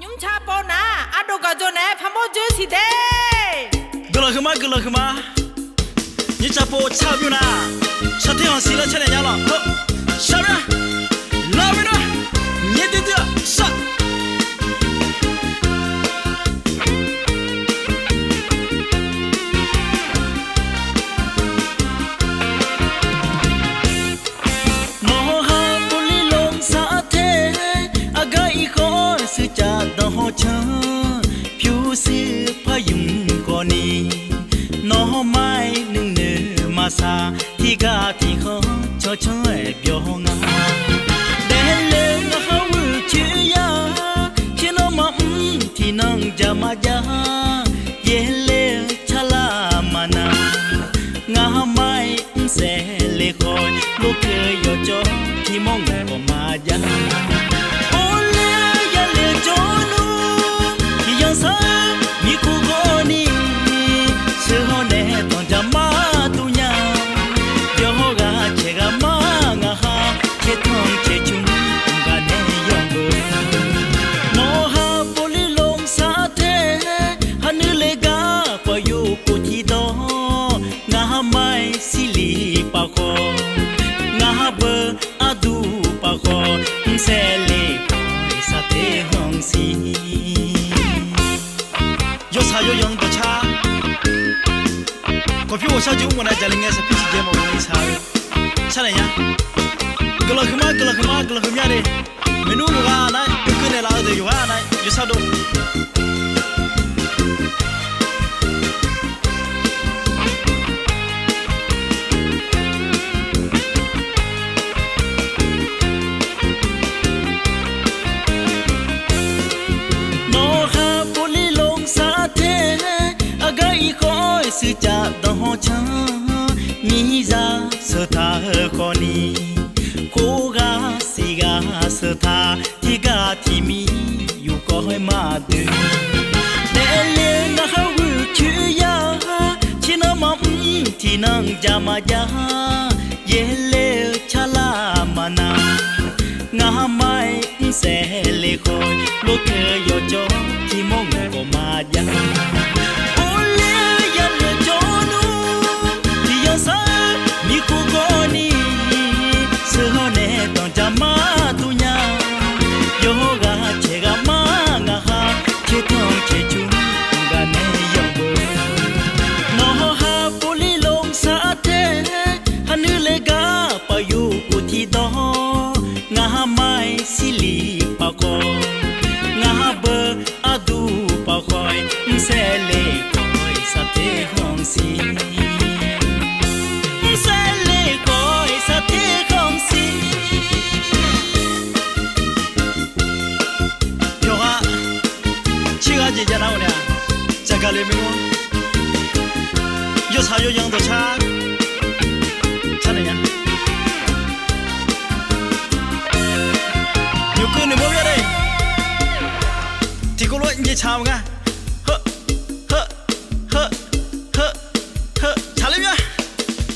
nhúng cha po na ado ka jo ne phamo ju si de gula khama ni cha po cha byu na cha te hong si la cha le nya lo ho sha ra la bi na ni de de sa sư cha đó cha phiêu sư phá dùng con đi nó mai nương nở mà xa thì cả thì khó cho chơi biểu ngà để lên nó không chữ ya chỉ nó mắm thì nâng cha mà ya ye lên cha la mà na ngà mai sẽ lê khôi lúc cười yo cho khi mong của mà ya sẽ lê khỏi sa thế hong si yo sa yo yong to cha có phiếu sa chung một đại gia đình nghe sa phi chỉ một người sa này nhá gala khma đi menu lugar này cứ này là ở đây yo này yo sa đâu sư cha đó cha nghĩ ra sơ tha con đi cố gà xì gà sơ tha thì gà thì mi yêu coi mà được để lên nó hao chữ ya chỉ nó mắm thì nâng cha mà ya ye lê cha la mà na ngà mai sẽ lê khôi lúc cười yo cho thì mong của mà ya mai sili pa ko nga bơ adu pa khoi sẽ lê coi sa thế hong si sẽ lê coi sa thế hong si yo ha chi ga ji ja na nè cha ga le mi mo yo sa yo yang do cha này nhá cứ này mua đây thì có lỗi như chào nga